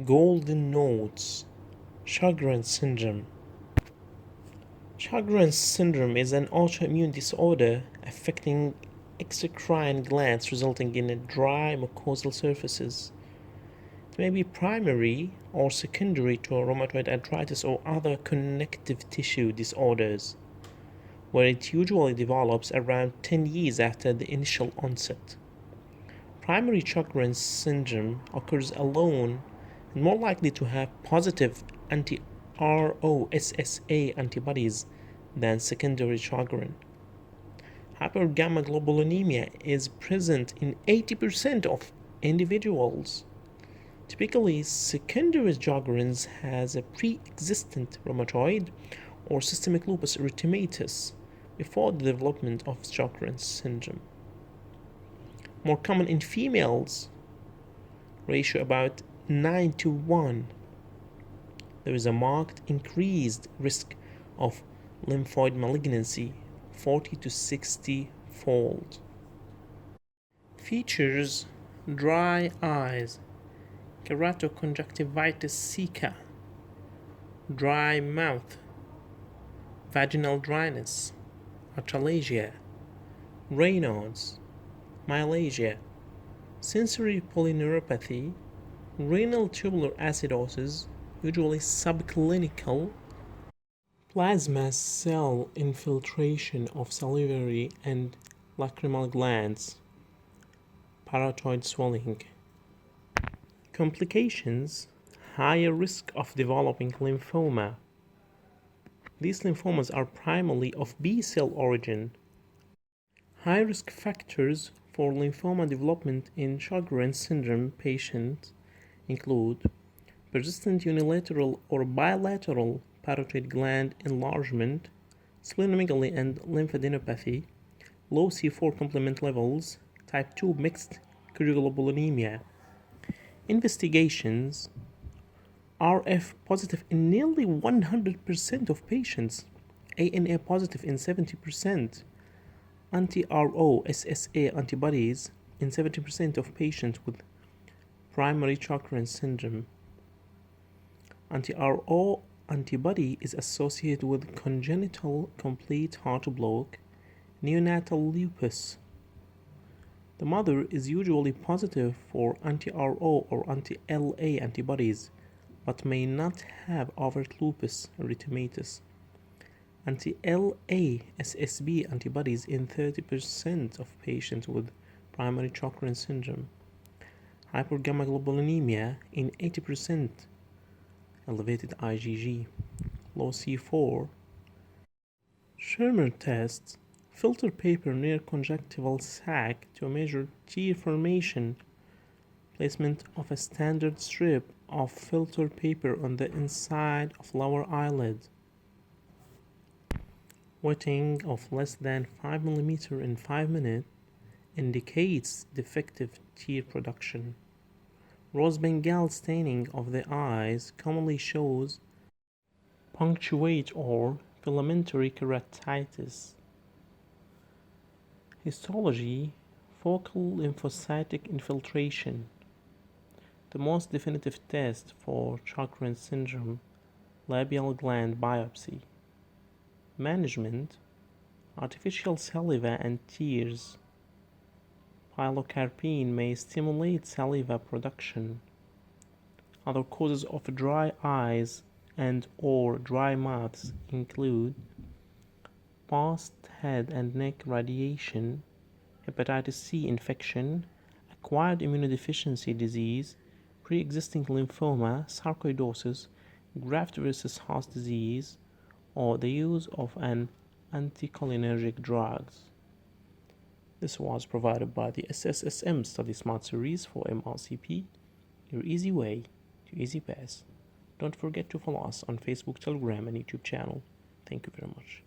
Golden Notes. Sjogren syndrome. Sjogren syndrome is an autoimmune disorder affecting exocrine glands resulting in dry mucosal surfaces. It may be primary or secondary to rheumatoid arthritis or other connective tissue disorders, where it usually develops around 10 years after the initial onset. Primary Sjogren syndrome occurs alone and more likely to have positive anti-ROSSA antibodies than secondary Sjogren. Hypergammaglobulinemia is present in 80% of individuals. Typically, secondary Sjogren's has a pre-existent rheumatoid or systemic lupus erythematosus before the development of Sjogren syndrome. More common in females, ratio about 9:1. There is a marked increased risk of lymphoid malignancy, 40 to 60 fold. Features: dry eyes, keratoconjunctivitis sicca, dry mouth, vaginal dryness, achalasia, Raynaud's, myalgia, sensory polyneuropathy, renal tubular acidosis, usually subclinical, plasma cell infiltration of salivary and lacrimal glands, parotoid swelling. Complications: higher risk of developing lymphoma. These lymphomas are primarily of B cell origin. High risk factors for lymphoma development in Sjogren syndrome patients include persistent unilateral or bilateral parotoid gland enlargement, splenomegaly and lymphadenopathy, low C4 complement levels, type 2 mixed cryoglobulinemia. Investigations: RF positive in nearly 100% of patients, ANA positive in 70%, anti-ROSSA antibodies in 70% of patients with primary Sjogren syndrome. Anti-RO antibody is associated with congenital complete heart block, neonatal lupus. The mother is usually positive for anti-RO or anti-LA antibodies, but may not have overt lupus erythematosus. Anti-LA SSB antibodies in 30% of patients with primary Sjogren syndrome. Hypergammaglobulinemia in 80%. Elevated IgG. Low C4. Schirmer tests filter paper near conjunctival sac to measure tear formation. Placement of a standard strip of filter paper on the inside of lower eyelid. Wetting of less than 5 mm in 5 minutes indicates defective tear production. Rose Bengal staining of the eyes commonly shows punctuate or filamentary keratitis. Histology: focal lymphocytic infiltration. The most definitive test for Sjogren syndrome, labial gland biopsy. Management: artificial saliva and tears. Pilocarpine may stimulate saliva production. Other causes of dry eyes and/or dry mouths include post-head and neck radiation, hepatitis C infection, acquired immunodeficiency disease, pre-existing lymphoma, sarcoidosis, graft versus host disease, or the use of an anticholinergic drugs. This was provided by the SSSM Study Smart Series for Mrcp, your easy way to easy pass. Don't forget to follow us on Facebook, Telegram, and YouTube channel. Thank you very much.